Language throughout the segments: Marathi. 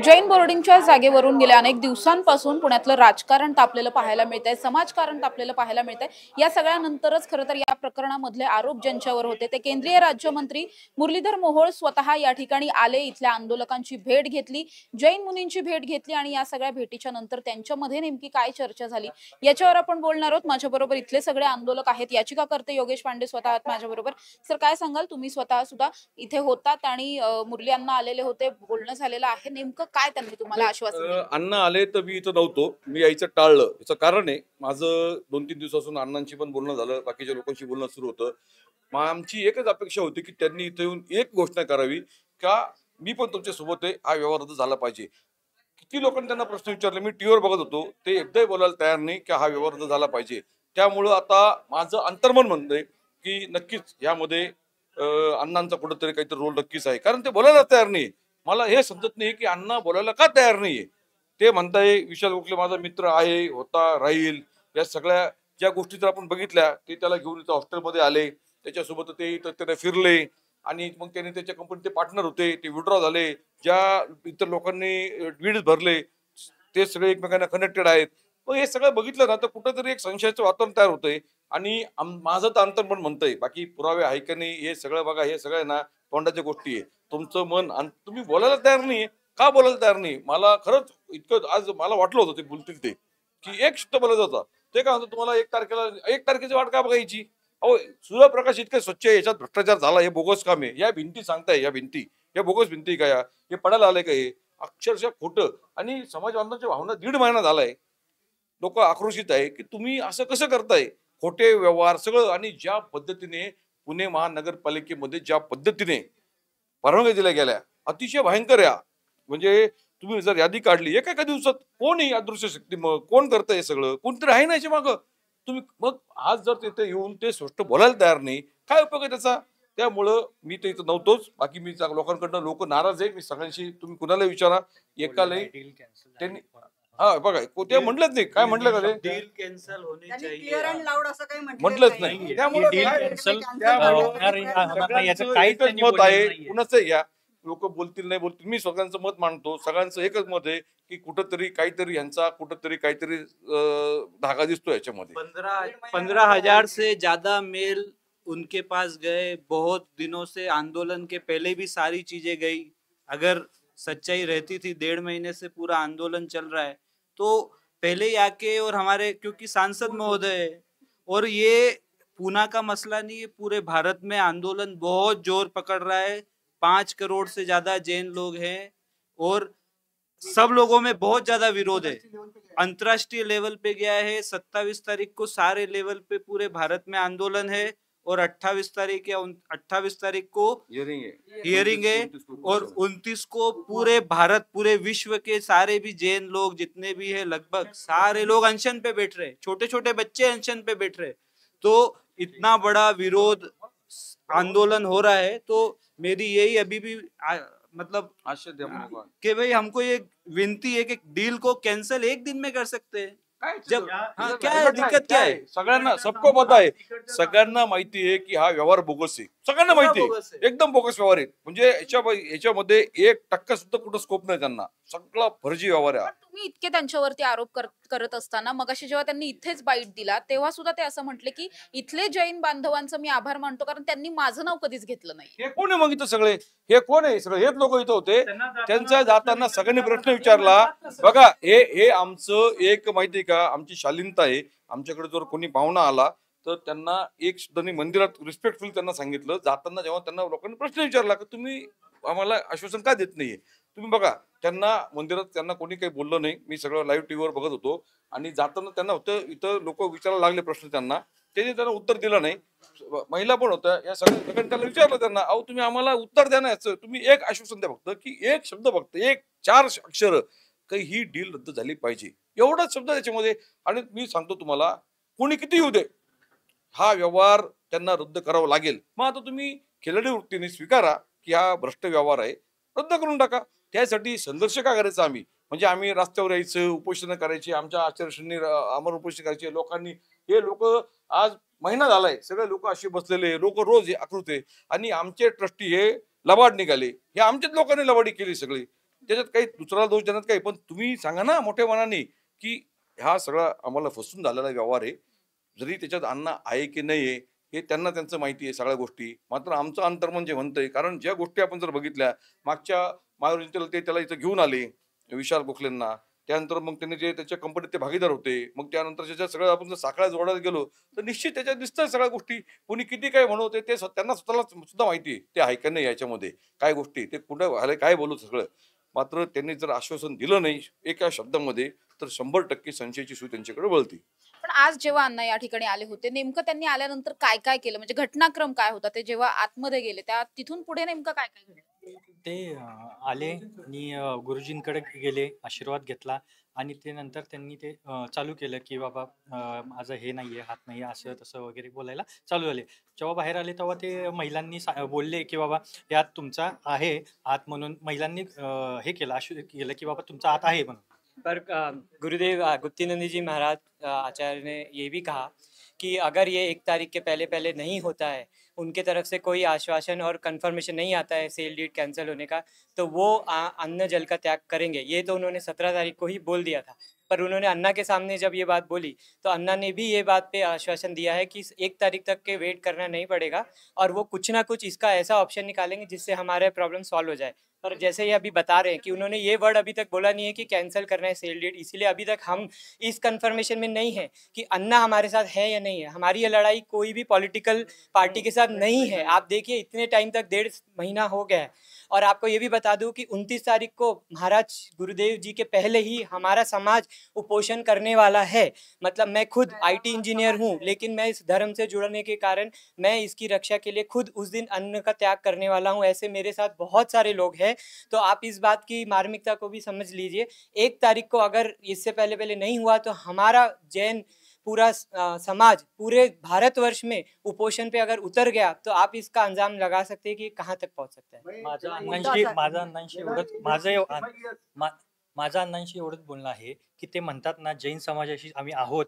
जैन बोर्डिंगच्या जागेवरून गेल्या अनेक दिवसांपासून पुण्यातलं राजकारण तापलेलं पाहायला मिळतंय, समाजकारण तापलेलं पाहायला मिळतंय। या सगळ्यानंतरच खरं तर या प्रकरणामधले आरोप ज्यांच्यावर होते ते केंद्रीय राज्यमंत्री मुरलीधर मोहोळ स्वतः या ठिकाणी आले, इथल्या आंदोलकांची भेट घेतली, जैन मुनींची भेट घेतली आणि या सगळ्या भेटीच्या नंतर त्यांच्यामध्ये नेमकी काय चर्चा झाली याच्यावर आपण बोलणार आहोत। माझ्याबरोबर इथले सगळे आंदोलक आहेत, याचिकाकर्ते योगेश पांडे स्वतः आहेत माझ्याबरोबर। सर, काय सांगाल, तुम्ही स्वतः सुद्धा इथे होतात आणि मुरली अण्णा आलेले होते, बोलणं झालेलं आहे, नेमकं काय त्यांनी तुम्हाला आश्वासन दिलं? अण्णा आले तर मी इथं नव्हतो, मी यायचं टाळलं। याचं कारण आहे, माझं 2-3 दिवसापासून अण्णांशी पण बोलणं झालं, बाकीच्या लोकांशी बोलणं सुरू होतं। मग आमची एकच अपेक्षा होती की त्यांनी इथे येऊन एक घोषणा करावी का मी पण तुमच्या सोबत आहे, हा व्यवहार रद्द झाला पाहिजे। किती लोकांनी त्यांना प्रश्न विचारले, मी टीव्हीवर बघत होतो, ते एकदाही बोलायला तयार नाही की हा व्यवहार रद्द झाला पाहिजे। त्यामुळं आता माझं अंतर्मन म्हणतंय की नक्कीच यामध्ये अण्णांचा कुठेतरी काहीतरी रोल नक्कीच आहे, कारण ते बोलायला तयार नाही। मला हे समजत नाही की अण्णा बोलायला का तयार नाहीये। ते म्हणताय विशाल गोखले माझा मित्र आहे, होता, राहील, या सगळ्या ज्या गोष्टी जर आपण बघितल्या, ते त्याला घेऊन इथं हॉस्टेलमध्ये आले, त्याच्यासोबत ते इथं त्याने फिरले आणि मग त्याने त्याच्या कंपनीचे पार्टनर होते, ते विड्रॉ झाले, ज्या इतर लोकांनी डीड्स भरले ते सगळे एकमेकांना कनेक्टेड आहेत। मग हे सगळं बघितलं ना तर कुठेतरी एक संशयाचं वातावरण तयार होतंय आणि माझं तर अंतर्मन म्हणतंय, बाकी पुरावे आहे का नाही हे सगळं बघा, हे सगळं ना तोंडाच्या गोष्टी आहे। तुमचं मन आणि तुम्ही बोलायला तयार नाही, का बोलायला तयार नाही? मला खरंच इतकं आज मला वाटलं होतं ते बोलतील ते की एक शब्द बोलायचा होता, ते काय म्हणतो तुम्हाला 1 तारखेची वाट का बघायची? अहो, सूर्यप्रकाश इतके स्वच्छ आहे, याच्यात भ्रष्टाचार झाला, हे बोगस काम आहे। या भिंती सांगताय, या भिंती, या बोगस भिंती का? या हे पडायला आलंय का? हे अक्षरशः खोटं। आणि समाज बांधवांच्या भावना 1.5 महिना झालाय, लोक आक्रोशित आहे की तुम्ही असं कसं करताय, खोटे व्यवहार सगळं। आणि ज्या पद्धतीने पुणे महानगरपालिकेमध्ये ज्या पद्धतीने परवानग्या दिल्या गेल्या, अतिशय भयंकर आहे। म्हणजे तुम्ही जर यादी काढली एका एका दिवसात, कोण आहे अदृश्य शक्ती, मग कोण करतंय हे सगळं? कोणतरी आहे ना याच्या मागं। तुम्ही मग आज जर तिथे येऊन ते स्पष्ट बोलायला तयार नाही, काय उपयोग आहे त्याचा? त्यामुळं मी तर इथं नव्हतोच, बाकी मी लोकांकडनं लोक नाराज आहे, मी सगळ्यांशी, तुम्ही कुणाला विचारा, एकालाही त्यांनी हा बघा ते म्हटलंच नाही, काय म्हटलं का? ते डील कॅन्सल होनी चाहिए, क्लिअर अँड लाऊड असं काही म्हटलंच नाही। त्यामुळे डील कॅन्सल एकच मत आहे, कुणाचं घ्या, लोक बोलतील नाही बोलतील, मी सगळ्यांचं मत मांडतो। सगळ्यांचं एकच मत आहे की कुठंतरी काहीतरी यांचा कुठंतरी काहीतरी धागा दिसतो याच्यामध्ये। 15,000 से ज्यादा मेल उनके पास गए, बहुत दिनों से आंदोलन के पहले भी सारी चीजें गई। अगर सच्चाई रहती थी, 1.5 महीने से पूरा आंदोलन चल रहा है, तो पहले ही आके, और हमारे क्योंकि सांसद महोदय है, और ये पूना का मसला नहीं, ये पूरे भारत में आंदोलन बहुत जोर पकड़ रहा है। 5 करोड़ से ज्यादा जैन लोग हैं और सब लोगों में बहुत ज्यादा विरोध है। अंतर्राष्ट्रीय लेवल पे गया है। 27 तारीख को सारे लेवल पे पूरे भारत में आंदोलन है, और 28 तारीख को हियरिंग है, और 29 को पूरे भारत, पूरे विश्व के सारे भी जैन लोग जितने भी है, लगभग सारे लोग अनशन पे बैठ रहे, छोटे छोटे बच्चे अनशन पे बैठ रहे। तो इतना बड़ा विरोध आंदोलन हो रहा है, तो मेरी यही अभी भी मतलब कि भाई हमको ये विनती है कि डील को कैंसिल एक दिन में कर सकते हैं। जब क्या है, दिक्कत क्या है? सगळ्यांना सबको पता आहे, सगळ्यांना माहिती आहे की हा व्यवहार बोगस आहे, सगळ्यांना माहिती आहे, एकदम बोगस व्यवहार आहे। म्हणजे याच्यामध्ये 1% सुद्धा कुठं स्कोप नाही त्यांना, सगळा फर्जी व्यवहार आहे। तुम्ही इतके त्यांच्यावरती आरोप करत असताना मगाशी जेव्हा त्यांनी इथेच बाईट दिला तेव्हा सुद्धा ते असं म्हटले की इथले जैन बांधवांचं मी आभार मानतो, कारण त्यांनी माझं नाव कधीच घेतलं नाही। हे कोण आहे मग इथं सगळे? हे कोण आहे सगळे? हेच लोक इथं होते, त्यांच्या जाताना सगळ्यांनी प्रश्न विचारला। बघा, हे आमचं एक माहिती का, आमची शालीनता आहे। आमच्याकडे जर कोणी पाहुणा आला तर त्यांना एक सुद्धा मंदिरात रिस्पेक्टफुल त्यांना सांगितलं जाताना, जेव्हा त्यांना लोकांनी प्रश्न विचारला की तुम्ही आम्हाला आश्वासन का देत नाहीये, तुम्ही बघा, त्यांना मंदिरात त्यांना कोणी काही बोललं नाही। मी सगळं लाईव्ह टीव्हीवर बघत होतो, आणि जाताना त्यांना होतं इथं लोक विचारायला लागले प्रश्न, त्यांना उत्तर दिलं नाही। महिला पण होत्या, या सगळ्यांनी त्याला विचारलं त्यांना, अहो तुम्ही आम्हाला उत्तर द्या ना याचं, तुम्ही एक आश्वासन द्या फक्त, की एक शब्द फक्त, 4 अक्षर, काही ही डील रद्द झाली पाहिजे, एवढाच शब्द त्याच्यामध्ये। आणि मी सांगतो तुम्हाला, कोणी किती येऊ दे, हा व्यवहार त्यांना रद्द करावा लागेल। मग आता तुम्ही खिलाडी वृत्तीने स्वीकारा की हा भ्रष्ट व्यवहार आहे, रद्द करून टाका। त्यासाठी संघर्ष का करायचा आम्ही? म्हणजे आम्ही रस्त्यावर यायचं, उपोषण करायची, आमच्या आचारसंहितेने आम्हाला उपोषण करायचे लोकांनी। हे लोक आज महिना झालाय, सगळे लोक असे बसलेले, लोक रोज आकृत आहे, आणि आमचे ट्रस्टी हे लबाड निघाले, हे आमच्याच लोकांनी लबाडी केली सगळी. त्याच्यात काही दुसरा दोष देण्यात काही, पण तुम्ही सांगा ना मोठ्या मनाने की हा सगळा आम्हाला फसून झालेला व्यवहार आहे. जरी त्याच्यात अन्न आहे की नाही आहे हे त्यांना त्यांचं माहिती आहे सगळ्या गोष्टी. मात्र आमचं अंतर्मन जे म्हणतंय, कारण ज्या गोष्टी आपण जर बघितल्या मागच्या महायुतीला ते त्याला इथं घेऊन आले विशाल गोखलेंना. त्यानंतर मग त्यांनी जे त्याच्या कंपनीत ते भागीदार होते. मग त्यानंतर त्याच्या सगळं आपण जर साखळ्या जोडायला गेलो तर निश्चित त्याच्यात दिसतं सगळ्या गोष्टी. कोणी किती काय म्हणवते ते त्यांना स्वतःला सुद्धा माहिती आहे ते आहे का नाही याच्यामध्ये काय गोष्टी ते कुठं व्हायला काय बोलू सगळं. मात्र त्यांनी जर आश्वासन दिलं नाही एका शब्दामध्ये तर 100% संशयाची सूज त्यांच्याकडे वळती. पण आज जेव्हा अण्णा या ठिकाणी आले होते, नेमकं त्यांनी आल्यानंतर काय काय केलं, म्हणजे घटनाक्रम काय होता, ते जेव्हा आतमध्ये गेले त्या तिथून पुढे नेमकं काय काय घडलं? ते आले आणि गुरुजींकडे गेले, आशीर्वाद घेतला आणि ते नंतर त्यांनी ते चालू केलं की बाबा माझं हे नाहीये, हात नाही असं तसं वगैरे बोलायला चालू झाले. जेव्हा बाहेर आले तेव्हा ते महिलांनी बोलले की बाबा यात तुमचा आहे हात, म्हणून महिलांनी हे केलं, केलं की बाबा तुमचा हात आहे म्हणून. पर गुरुदेव गुप्तिनंदी जी महाराज आचार्य ने ये भी कहा कि अगर ये 1 तारीख के पहले पहले नहीं होता है, उनके तरफ से कोई आश्वासन और कंफर्मेशन नहीं आता है सेल डीड कैंसिल होने का, तो वो अन्न जल का त्याग करेंगे। ये तो उन्होंने 17 तारीख को ही बोल दिया था, पर उन्होंने अन्ना के सामने जब ये बात बोली तो अन्ना ने भी ये बात पे आश्वासन दिया है कि 1 तारीख तक के वेट करना नहीं पड़ेगा और वो कुछ ना कुछ इसका ऐसा ऑप्शन निकालेंगे जिससे हमारे प्रॉब्लम सॉल्व हो जाए। पर जैसे ये अभी बता रहे हैं कि उन्होंने ये वर्ड अभी तक बोला नहीं है कि कैंसिल करना है सेल डीड, इसीलिए अभी तक हम इस कंफर्मेशन में नहीं है कि अन्ना हमारे साथ है या नहीं है। हमारी ये लड़ाई कोई भी पॉलिटिकल पार्टी के साथ नहीं है। आप देखिए इतने टाइम तक 1.5 महीना हो गया है और आपको ये भी बता दूं कि 29 तारीख को महाराज गुरुदेव जी के पहले ही हमारा समाज उपोषण करने वाला है। मतलब मैं खुद IT इंजीनियर हूँ, लेकिन मैं इस धर्म से जुड़ने के कारण मैं इसकी रक्षा के लिए खुद उस दिन अन्न का त्याग करने वाला हूँ। ऐसे मेरे साथ बहुत सारे लोग हैं, तो आप इस बात की मार्मिकता को भी समझ लीजिए। 1 तारीख को अगर इससे पहले पहले नहीं हुआ तो हमारा जैन पूरा समाज पूरे भारतवर्ष में उपोषण पे अगर उतर गया तो आप इसका अंजाम लगा सकते हैं कि कहाँ तक पहुँच सकता है। माझं अण्णांशी एवढंच बोलणं आहे की ते म्हणतात ना जैन समाजाशी आम्ही आहोत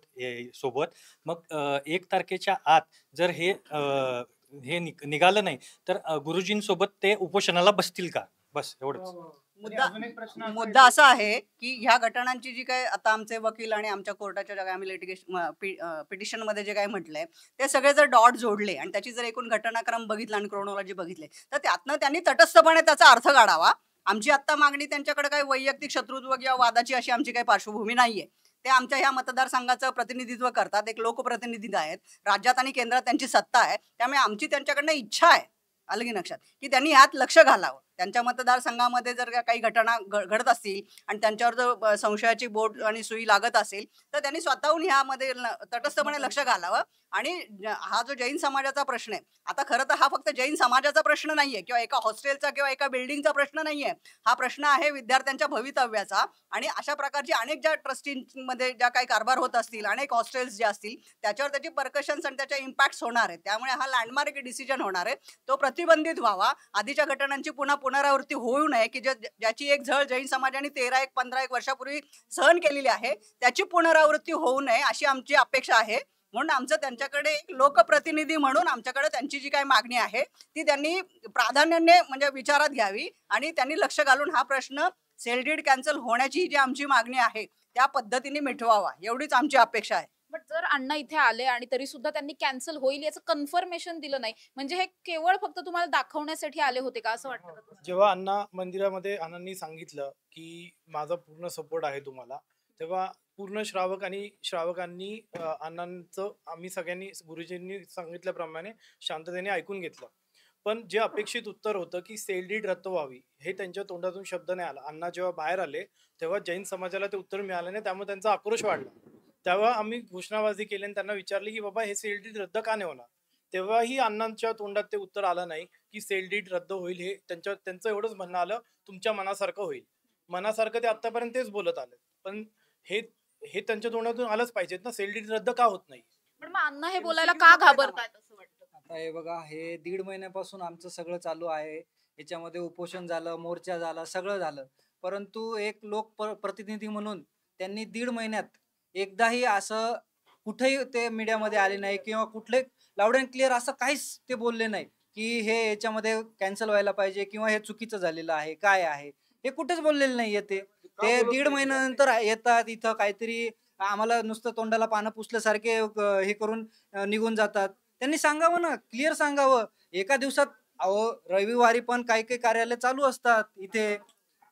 सोबत, मग 1 तारखेच्या आत जर हे निघालं नाही तर गुरुजींसोबत ते उपोषणाला बसतील का, बस एवढंच. मुद्दा असा आहे की ह्या घटनांची जी काय आता आमचे वकील आणि आमच्या कोर्टाच्या ज्या आम्ही लिटिगेशन पिटिशन मध्ये जे काय म्हटलंय ते सगळे जर डॉट जोडले आणि त्याची जर एकूण घटनाक्रम बघितला आणि क्रोनॉलॉजी बघितले तर त्यातनं त्यांनी तटस्थपणे त्याचा अर्थ काढावा. आमची आत्ता मागणी त्यांच्याकडे काही वैयक्तिक शत्रुत्व किंवा वादाची अशी आमची काही पार्श्वभूमी नाहीये. ते आमच्या ह्या मतदारसंघाचं प्रतिनिधित्व करतात, एक लोकप्रतिनिधी आहेत, राज्यात आणि केंद्रात त्यांची सत्ता आहे. त्यामुळे आमची त्यांच्याकडनं इच्छा आहे आलं की लक्षात की त्यांनी यात लक्ष घालावं. त्यांच्या मतदारसंघामध्ये जर काही घटना घडत असतील आणि त्यांच्यावर जर संशयाची बोट आणि सुई लागत असेल तर त्यांनी स्वतःहून ह्यामध्ये तटस्थपणे लक्ष घालावं. आणि हा जो जैन समाजाचा प्रश्न आहे, आता खरं तर हा फक्त जैन समाजाचा प्रश्न नाहीये किंवा एका हॉस्टेलचा किंवा एका बिल्डिंगचा प्रश्न नाहीये. हा प्रश्न आहे विद्यार्थ्यांच्या भवितव्याचा. आणि अशा प्रकारची अनेक ज्या ट्रस्टींमध्ये ज्या काही कारभार होत असतील, अनेक हॉस्टेल्स जे असतील त्याच्यावर त्याची परकशन्स आणि त्याचे इम्पॅक्ट्स होणार आहेत. त्यामुळे हा लँडमार्क डिसिजन होणार आहे, तो प्रतिबंधित व्हावा. आधीच्या घटनांची पुनरावृत्ती होऊ नये की ज्याची एक झळ जैन समाजाने 13-15 वर्षापूर्वी सहन केलेली आहे त्याची पुनरावृत्ती होऊ नये अशी आमची अपेक्षा आहे. म्हणून आमचं त्यांच्याकडे एक लोकप्रतिनिधी म्हणून आमच्याकडे त्यांची जी काही मागणी आहे ती त्यांनी प्राधान्याने म्हणजे विचारात घ्यावी आणि त्यांनी लक्ष घालून हा प्रश्न सेल डीड कॅन्सल होण्याची जी आमची मागणी आहे त्या पद्धतीने मिटवावा, एवढीच आमची अपेक्षा आहे. बट जर अण्णा इथे आले आणि तरी सुद्धा त्यांनी कॅन्सल होईल याचं कन्फर्मेशन दिलं नाही, म्हणजे हे केवळ फक्त तुम्हाला दाखवण्यासाठी आले होते का असं वाटतं? जेव्हा अण्णा मंदिरामध्ये अण्णांनी सांगितलं की माझा पूर्ण सपोर्ट आहे तुम्हाला, तेव्हा पूर्ण श्रावकांनी अण्णांचं आम्ही सगळ्यांनी गुरुजींनी सांगितल्याप्रमाणे शांततेने ऐकून घेतलं. पण जे अपेक्षित उत्तर होतं की सेल डीड रद्द व्हावी हे त्यांच्या तोंडातून शब्द नाही आला. अण्णा जेव्हा बाहेर आले तेव्हा जैन समाजाला ते उत्तर मिळालं नाही, त्यामुळे त्यांचा आक्रोश वाढला. तेव्हा आम्ही घोषणाबाजी केली आणि त्यांना विचारले की बाबा हे सेल डीड रद्द का नाही होणार. तेव्हाही अण्णांच्या तोंडात ते उत्तर आलं नाही की सेल डीड रद्द होईल. हे त्यांचं एवढंच म्हणणं आलं, तुमच्या मनासारखं होईल. मनासारखं ते आतापर्यंत तेच बोलत आले, पण हे त्यांच्या तोंडातून आलंच पाहिजेत ना, सेल डीड रद्द का होत नाही. पण मग अण्णा हे बोलायला का घाबरतायत असं वाटतं? आता हे बघा, हे 1.5 महिन्यापासून आमचं सगळं चालू आहे. याच्यामध्ये उपोषण झालं, मोर्चा झाला, सगळं झालं, परंतु एक प्रतिनिधी म्हणून त्यांनी 1.5 महिन्यात एकदाही असं कुठेही ते मीडियामध्ये आले नाही किंवा कुठले लाऊड अँड क्लिअर असं काहीच ते बोलले नाही की हे याच्यामध्ये कॅन्सल व्हायला पाहिजे किंवा हे चुकीचं झालेलं आहे, काय आहे हे कुठेच बोललेलं नाहीये. ते बोलत दीड नाही? महिन्यानंतर येतात इथं काहीतरी आम्हाला नुसतं तोंडाला पानं पुसल्यासारखे हे करून निघून जातात. त्यांनी सांगावं ना, क्लिअर सांगावं. एका दिवसात अहो रविवारी पण काही काही कार्यालय चालू असतात इथे,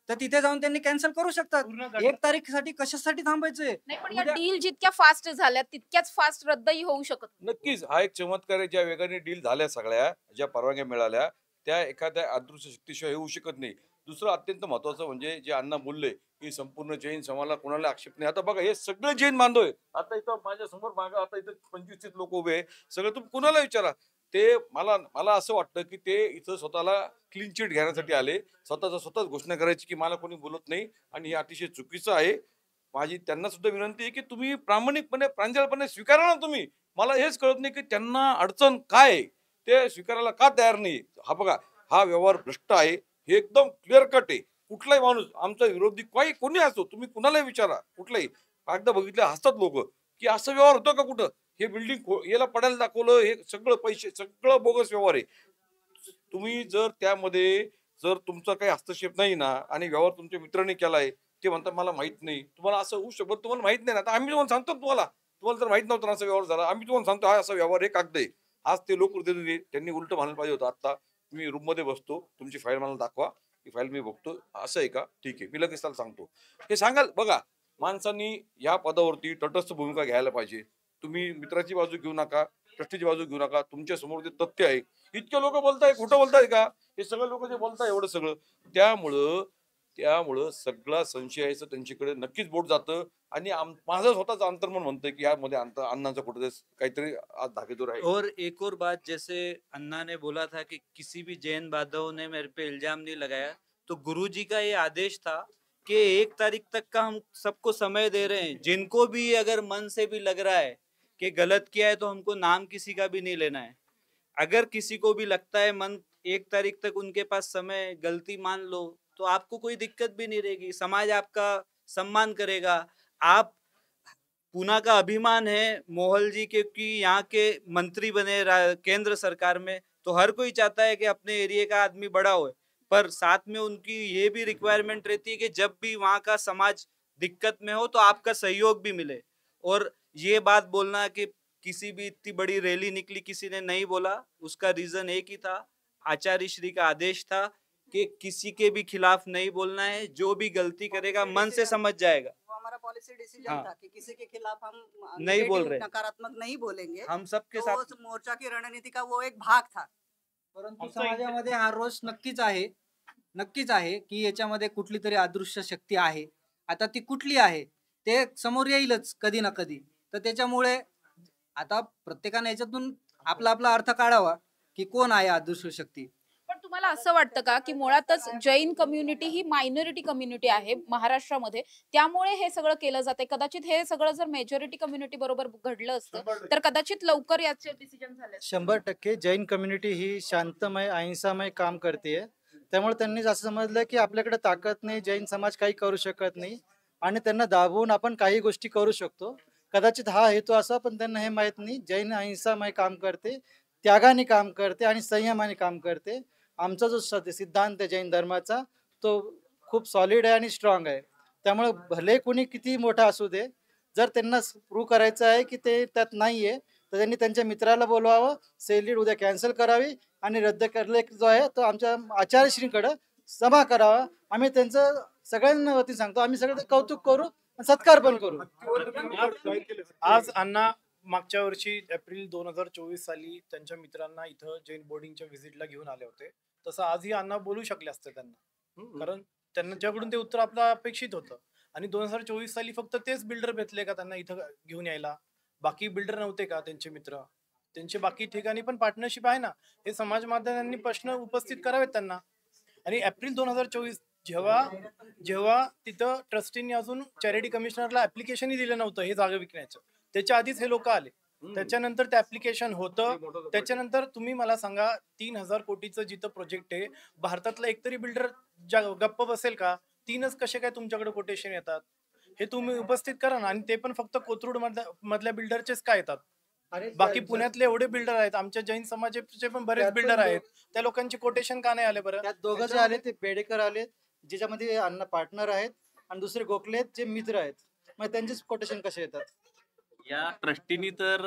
तर तिथे जाऊन त्यांनी कॅन्सल करू शकतात. पूर्ण 1 तारीखसाठी कशासाठी थांबायचंय? नाही, पण या उद्या डील जितक्या फास्ट झाल्या तितक्याच फास्ट रद्दही होऊ शकत नाही. नक्कीच हा एक चमत्कार आहे. ज्या वेगाने डील झाल्या सगळ्या, ज्या परवानग्या मिळाल्या, त्या एखाद्या अदृश्य शक्तीशिवाय होऊ शकत नाही. दुसरं अत्यंत महत्वाचं म्हणजे जे अण्णा बोलले की संपूर्ण जैन समाजाला कोणाला आक्षेप नाही. आता बघा हे सगळे जैन बांधव आहे. आता इथं माझ्या समोर मागं आता इथं 25-30 लोक उभे आहे. सगळं तुम्ही कुणाला विचारा. ते मला मला असं वाटतं की ते इथं स्वतःला क्लीन चिट घेण्यासाठी आले. स्वतःच घोषणा करायची की मला कोणी बोलत नाही आणि हे अतिशय चुकीचं आहे. माझी त्यांना सुद्धा विनंती आहे की तुम्ही प्रामाणिकपणे प्रांजळपणे स्वीकारा ना तुम्ही. मला हेच कळत नाही की त्यांना अडचण काय आहे, ते स्वीकारायला का तयार नाही. हा बघा हा व्यवहार भ्रष्ट आहे, हे एकदम क्लिअर कट आहे. कुठलाही माणूस आमचा विरोधी कोणी असो, तुम्ही कुणालाही विचारा, कुठलाही कागद बघितले हसतात लोक की असं व्यवहार होतो का कुठं. हे बिल्डिंग याला पडायला दाखवलं, हे सगळं पैसे सगळं बोगस व्यवहार आहे. तुम्ही जर त्यामध्ये जर तुमचा काही हस्तक्षेप नाही ना आणि व्यवहार तुमच्या मित्राने केलाय, ते म्हणतात मला माहित नाही. तुम्हाला असं होऊ शकत, तुम्हाला माहित नाही ना. आता आम्ही तुम्हाला सांगतो तुम्हाला, तुम्हाला जर माहित नव्हतं ना असा व्यवहार झाला, आम्ही तुम्हाला सांगतो हा असा व्यवहार आहे, कागद आहे. आज ते लोक त्यांनी उलट म्हणायला पाहिजे होतं. आता मी रूम मध्ये बसतो, तुमची फाईल मला दाखवा, ती फाईल मी बघतो, असं आहे का, ठीक आहे, मी लगेच त्याला सांगतो. हे सांगाल बघा, माणसांनी या पदावरती तटस्थ भूमिका घ्यायला पाहिजे. तुम्ही मित्राची बाजू घेऊ नका, ट्रस्टीची बाजू घेऊ नका. तुमच्या समोर जे तथ्य आहे, इतके लोक बोलताय, खोटं बोलताय का? हे सगळे लोक जे बोलताय एवढं सगळं, त्यामुळं त्यामुळं सगळा संशयाचं त्यांच्याकडे नक्कीच बोट जातं. आणि माझं स्वतःचं अंतर्मन म्हणतंय की यामध्ये अण्णांचा कुठे काहीतरी आज धागेदोर आहे. और एक और बात, जैसे अन्ना ने बोला था कि किसी भी जैन बांधव ने मेरे पे इल्जाम नहीं लगाया, तो गुरुजी का ये आदेश था कि 1 तारीख तक का हम सबको समय दे रहे हैं. जिनको भी अगर मन से भी लग रहा है कि गलत किया है, तो हमको नाम किसी का भी नहीं लेना है. अगर किसी को भी लगता है मन 1 तारीख तक उनके पास समय, गलती मान लो, तो आपको कोई दिक्कत भी नहीं रहेगी. समाज आपका सम्मान करेगा. आप पूना का अभिमान है मोहल जी, क्योंकि यहाँ के मंत्री बने केंद्र सरकार में, तो हर कोई चाहता है कि अपने एरिया का आदमी बड़ा हो. पर साथ में उनकी ये भी रिक्वायरमेंट रहती है कि जब भी वहाँ का समाज दिक्कत में हो तो आपका सहयोग भी मिले. और ये बात बोलना कि किसी भी इतनी बड़ी रैली निकली किसी ने नहीं बोला, उसका रीजन एक ही था, आचार्य श्री का आदेश था कि किसी के भी खिलाफ नहीं बोलना है. जो भी गलती करेगा मन से समझ जाएगा. वो हमारा पॉलिसी डिसीजन हाँ. था कि किसी के खिलाफ हम नहीं बोल negative, रहे. नकारात्मक नहीं बोलेंगे. हम सबके तो साथ उस मोर्चा की रणनीति का वो एक भाग था. परंतु समाजामध्ये हा रोष नक्कीच आहे की याच्यामध्ये कुठली तरी अदृश्य शक्ती आहे. आता ती कुठली आहे ते समोर येईलच कधी ना कधी. तर त्याच्यामुळे आता प्रत्येकाने याच्यातून आपला आपला अर्थ काढावा की कोण आहे अदृश्य शक्ती. पण तुम्हाला असं वाटतं का की मुळातच जैन कम्युनिटी ही मायनॉरिटी कम्युनिटी आहे महाराष्ट्रामध्ये, त्यामुळे हे सगळं केलं जाते? कदाचित हे सगळं जर मेजॉरिटी कम्युनिटी बरोबर घडलं असतं तर कदाचित लवकर याचे डिसिजन झाले असते. 100% जैन कम्युनिटी ही शांतमय अहिंसामय काम करते. त्यामुळे त्यांनी असं समजलं की आपल्याकडे ताकद नाही, जैन समाज काही करू शकत नाही आणि त्यांना दाबवून आपण काही गोष्टी करू शकतो. कदाचित हा हेतू असा, पण त्यांना हे माहित नाही जैन अहिंसामय काम करते, त्यागाने काम करते आणि संयमाने काम करते. आमचा जो सिद्धांत आहे जैन धर्माचा तो खूप सॉलिड आहे आणि स्ट्रॉंग आहे. त्यामुळे भले कोणी किती मोठा असू दे, जर त्यांना प्रूव्ह करायचं आहे की ते त्यात नाहीये तर त्यांनी त्यांच्या मित्राला बोलवावं, सेल उद्या कॅन्सल करावी आणि रद्द करले जो आहे तो आमच्या आचार्यश्रींकडे जमा करावा. आम्ही त्यांचं सगळ्यांना वतीने सांगतो, आम्ही सगळं कौतुक करू, सत्कार पण करू. आज अण्णा मागच्या वर्षी एप्रिल 2024 साली त्यांच्या मित्रांना इथं जैन बोर्डिंगच्या व्हिजिटला घेऊन आले होते. तसं आजही अण्णा बोलू शकले असते त्यांना, कारण त्यांच्याकडून ते उत्तर आपलं अपेक्षित होतं. आणि 2024 साली फक्त तेच बिल्डर भेटले का त्यांना इथं घेऊन यायला? बाकी बिल्डर नव्हते का त्यांचे मित्र? त्यांचे बाकी ठिकाणी पण पार्टनरशिप आहे ना. हे समाज माध्यमांनी प्रश्न उपस्थित करावेत त्यांना. आणि एप्रिल 2024 जेव्हा तिथं ट्रस्टींनी अजून चॅरिटी कमिशनरला ऍप्लिकेशनही दिलं नव्हतं हे जागा विकण्याचं, त्याच्या आधीच हे लोक आले. त्याच्यानंतर ते ऍप्लिकेशन होतं. त्याच्यानंतर तुम्ही मला सांगा, 3,000 कोटीचं जिथं प्रोजेक्ट आहे, भारतातला एकतरी बिल्डर गप्प बसेल का? 3च कसे काय तुमच्याकडे कोटेशन येतात हे तुम्ही उपस्थित करा ना. आणि ते पण फक्त कोथरूड मधल्या बिल्डरचेच काय येतात? बाकी पुण्यातले एवढे बिल्डर आहेत, आमच्या जैन समाजाचे पण बरेच बिल्डर आहेत, त्या लोकांची कोटेशन का नाही आले बरं? त्यात दोघं जे आले ते बेडेकर आले, ज्याच्यामध्ये अण्णा पार्टनर आहेत, आणि दुसरे गोखले आहेत जे मित्र आहेत. मग त्यांचेच कोटेशन कसे येतात? या ट्रस्टीनी तर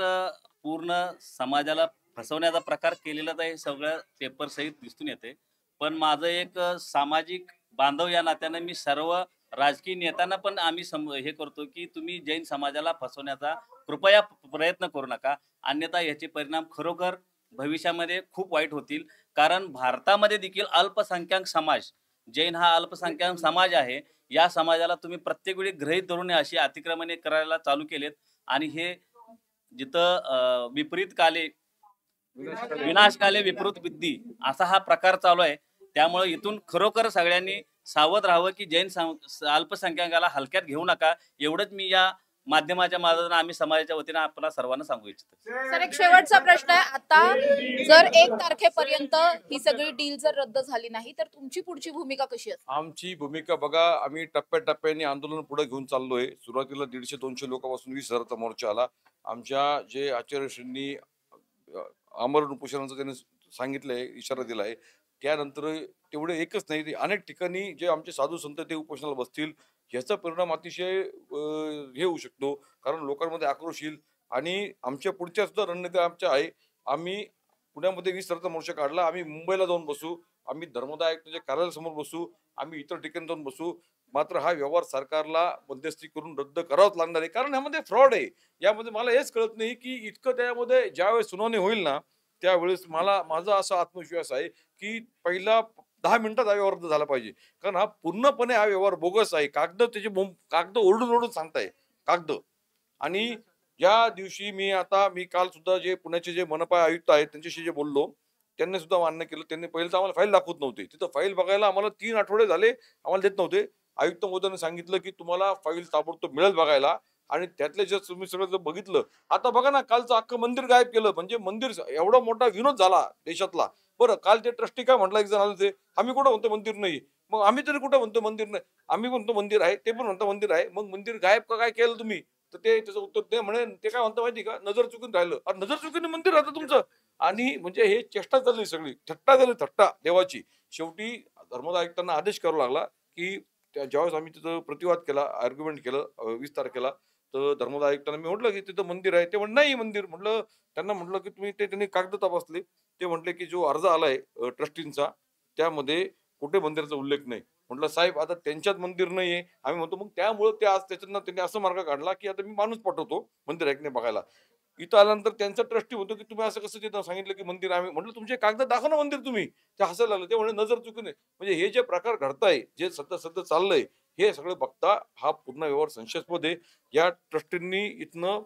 पूर्ण समाजाला फसवण्याचा प्रकार केलेलाच आहे, सगळं पेपर सहित दिसून येते. पण माझं एक सामाजिक बांधव या नात्यानं मी सर्व राजकीय नेत्यांना पण आम्ही हे करतो की तुम्ही जैन समाजाला फसवण्याचा कृपया प्रयत्न करू नका, अन्यथा याचे परिणाम खरोखर भविष्यामध्ये खूप वाईट होतील. कारण भारतामध्ये देखील अल्पसंख्याक समाज, जैन हा अल्पसंख्याक समाज आहे, या समाजाला तुम्ही प्रत्येक वेळी गृहीत धरून अशी अतिक्रमणे करायला चालू केलेत. आणि हे जिथं विपरीत काले विनाशकाले विपरीत बुद्धी असा हा प्रकार चालू आहे. त्यामुळे इथून खरोखर सगळ्यांनी सावध राहावं की जैन अल्पसंख्याकाला हलक्यात घेऊ नका, एवढंच मी या माध्यमाच्या माध्यमातून आम्ही समाजाच्या वतीने आपल्याला सर्वांना सांगू इच्छितो. सर, एक शेवटचा प्रश्न आहे. आता जर 1 तारखेपर्यंत ही सगळी डील जर रद्द झाली नाही तर तुमची पुढची भूमिका कशी असेल? आमची भूमिका बघा, आम्ही टप्प्याटप्प्याने आंदोलन पुढे घेऊन चाललोय. सुरुवातीला 150-200 लोकांपासून 20,000चा मोर्चा आला. आमच्या जे आचार्यश्रींनी आमरण उपोषणाचं त्यांनी सांगितलंय, इशारा दिलाय, त्यानंतर तेवढे एकच नाही, अनेक ठिकाणी जे आमचे साधू संत ते उपोषणाला बसतील. याचा परिणाम अतिशय हे होऊ शकतो, कारण लोकांमध्ये आक्रोश येईल. आणि आमच्या पुढच्या सुद्धा रणनीती आमच्या आहे. आम्ही पुण्यामध्ये 20,000चा मोर्चा काढला, आम्ही मुंबईला जाऊन बसू, आम्ही धर्मदाय आयुक्तांच्या कार्यालयासमोर बसू, आम्ही इतर ठिकाणी जाऊन बसू. मात्र हा व्यवहार सरकारला मध्यस्थी करून रद्द करावाच लागणार आहे, कारण यामध्ये फ्रॉड आहे. यामध्ये मला हेच कळत नाही की इतकं त्यामध्ये ज्यावेळेस सुनावणी होईल ना, त्यावेळेस माझा असा आत्मविश्वास आहे की पहिला 10 मिनिटात हा व्यवहार रद्द झाला पाहिजे. कारण हा पूर्णपणे हा व्यवहार बोगस आहे. कागद ओरडून ओरडून सांगताय कागद. आणि या दिवशी मी काल सुद्धा जे पुण्याचे जे मनपा आयुक्त आहेत त्यांच्याशी जे बोललो, त्यांनी सुद्धा मान्य केलं. त्यांनी पहिलं तर आम्हाला फाईल दाखवत नव्हते, तिथं फाईल बघायला आम्हाला 3 आठवडे झाले, आम्हाला देत नव्हते. आयुक्त महोदयाने सांगितलं की तुम्हाला फाईल ताबडतोब मिळेल बघायला. आणि त्यातले जे तुम्ही सगळं जर बघितलं, आता बघा ना, कालचं अख्खं मंदिर गायब केलं. म्हणजे मंदिर एवढा मोठा विनोद झाला देशातला. बरं, काल ते ट्रस्टी काय म्हटलं, एक जण आलं ते, आम्ही कुठं म्हणतो मंदिर नाही, मग आम्ही तरी कुठं म्हणतो मंदिर नाही, आम्ही म्हणतो मंदिर आहे, ते पण म्हणतो मंदिर आहे, मग मंदिर गायब का काय केलं तुम्ही? तर ते त्याचं उत्तर ते म्हणे, ते काय म्हणतं माहिती का, नजर चुकून राहिलं. अरे नजर चुकीने मंदिर राहतं तुमचं. आणि म्हणजे हे चेष्टा झाली, सगळी थट्टा झाली, थट्टा देवाची. शेवटी धर्मदाय आयुक्तांना आदेश करावा लागला की ज्यावेळेस आम्ही तिथं प्रतिवाद केला, आर्ग्युमेंट केलं 20 तारखेला, तर धर्मदाय आयुक्तांना मी म्हटलं की तिथं मंदिर आहे, ते म्हण नाही मंदिर. म्हटलं त्यांना, म्हटलं की तुम्ही त्यांनी कागद तपासले, ते म्हटले की जो अर्ज आलाय ट्रस्टींचा त्यामध्ये कुठे मंदिराचा उल्लेख नाही. म्हटलं साहेब, आता त्यांच्यात मंदिर नाहीये, आम्ही म्हणतो मग त्यामुळे ते आज त्याच्यानं त्यांनी असं मार्ग काढला की आता मी माणूस पाठवतो मंदिर आहे की नाही बघायला. इथं आल्यानंतर त्यांचा ट्रस्टी म्हणतो की तुम्ही असं कसं तिथं सांगितलं की मंदिर, आम्ही म्हटलं तुमचे कागद दाखवा ना मंदिर तुम्ही. ते हसायला लागलं, ते म्हणजे नजर चुकून आहे. म्हणजे हे जे प्रकार घडताय, जे सध्या चाललंय, हे सगळं बघता हा पूर्ण व्यवहार संशयास्पद आहे. या ट्रस्टींनी इथनं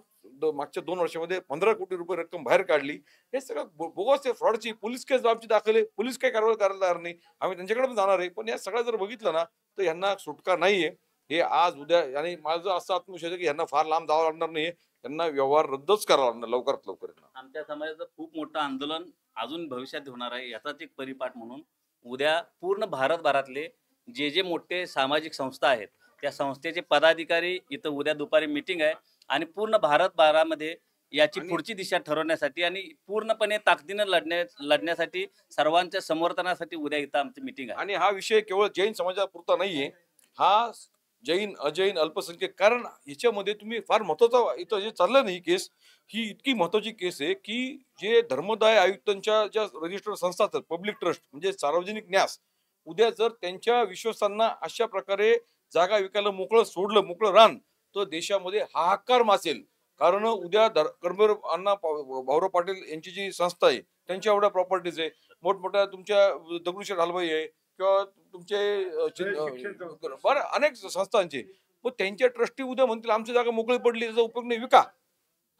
मागच्या 2 वर्षामध्ये 15 कोटी रुपये रक्कम बाहेर काढली. हे सगळं बोगस आहे, फ्रॉडची. पोलीस केस आमची दाखल आहे, पोलीस काही कारवाई करायला तयार नाही, आम्ही त्यांच्याकडे पण जाणार आहे. पण या सगळं जर बघितलं ना, तर यांना सुटका नाहीये. हे आज उद्या, आणि माझं असं आत्मविश्वास आहे की यांना फार लांब जावं लागणार नाहीये, त्यांना व्यवहार रद्दच करावा लागणार लवकरात लवकर. आमच्या समाजाचं खूप मोठं आंदोलन अजून भविष्यात होणार आहे, याचाच एक परिपाठ म्हणून उद्या पूर्ण भारतभरातले जे मोठे सामाजिक संस्था आहेत, त्या संस्थेचे पदाधिकारी इथं उद्या दुपारी मीटिंग आहे. आणि पूर्ण भारतभरामध्ये याची पुढची दिशा ठरवण्यासाठी आणि पूर्णपणे ताकदीनं लढण्यासाठी, सर्वांच्या समर्थनासाठी उद्या इथं आमची मीटिंग आहे. आणि हा विषय केवळ जैन समाजापुरता नाहीये, हा जैन अजैन अल्पसंख्याक, कारण याच्यामध्ये तुम्ही फार महत्वाचा इथं जे चाललं नाही केस, ही इतकी महत्वाची केस आहे की जे धर्मदाय आयुक्तांच्या ज्या रजिस्टर्ड संस्था असतात, पब्लिक ट्रस्ट म्हणजे सार्वजनिक न्यास, उद्या जर त्यांच्या विश्वासांना अशा प्रकारे जागा विकायला मोकळं रान, तर देशामध्ये हाहाकार मासेल. कारण उद्या कर्मवीर अण्णा भाऊराव पाटील यांची जी संस्था आहे, त्यांच्या एवढ्या प्रॉपर्टीज आहे, मोठमोठ्या तुमच्या दगडूशेठ हलवाई आहे किंवा तुमचे बरं अनेक संस्थांचे, मग त्यांच्या ट्रस्टी उद्या म्हणतील आमची जागा मोकळी पडली, त्याचा उपयोग नाही, विका.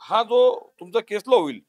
हा जो तुमचा केसला होईल,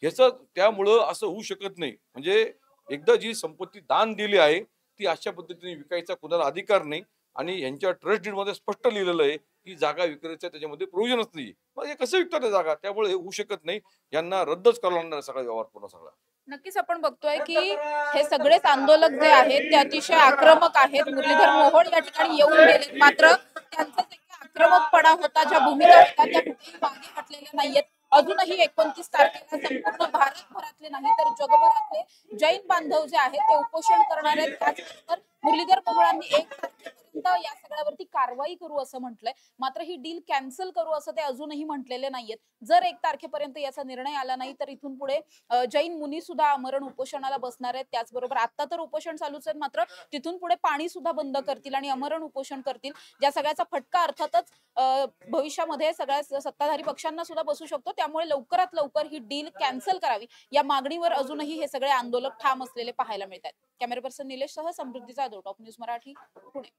ह्याचं त्यामुळं असं होऊ शकत नाही. म्हणजे एकदा जी संपत्ती दान दिली आहे ती अशा पद्धतीने विकायचा कुणाला अधिकार नाही. आणि यांच्या ट्रस्ट डीड मध्ये स्पष्ट लिहिलेलं आहे की जागा विक्रीचा त्याच्यामध्ये प्रोव्हिजनच नाही. मग हे कसं विकतात जागा? त्यामुळे हे होऊ शकत नाही, यांना रद्दच करावं लागणार सगळा व्यवहार पूर्ण सगळा. नक्कीच आपण बघतोय की हे सगळेच आंदोलक जे आहेत ते अतिशय आक्रमक आहेत. मुरलीधर मोहोळ या ठिकाणी येऊन गेले, मात्र त्यांचा जे आक्रमकपणा होता, ज्या भूमिका होत्या त्या कुठेही मागे हटलेल्या नाहीयेत. अजूनही 29 तारखेला संपूर्ण भारतभरातले नाही तर जगभरातले जैन बांधव जे आहेत ते उपोषण करणार आहेत. त्याचबरोबर मुरलीधर मोहोळांनी 1 तारखेपर्यंत या सगळ्यावरती कारवाई करू असं म्हटलंय. मात्र ही डील कॅन्सल करू असं ते अजूनही म्हटलेले नाहीयेत. जर 1 तारखेपर्यंत याचा निर्णय आला नाही तर इथून पुढे जैन मुनी सुद्धा आमरण उपोषणाला बसणार आहेत. त्याचबरोबर आता तर उपोषण चालूच आहेत, मात्र तिथून पुढे पाणी सुद्धा बंद करतील आणि आमरण उपोषण करतील. ज्या सगळ्याचा फटका अर्थातच भविष्यामध्ये सगळ्या सत्ताधारी पक्षांना सुद्धा बसू शकतो. त्यामुळे लवकरात लवकर ही डील कॅन्सल करावी या मागणीवर अजूनही हे सगळे आंदोलक ठाम असलेले पाहायला मिळतात. कॅमेरा पर्सन निलेश सह समृद्धी जाधव, टॉप न्यूज मराठी, पुणे.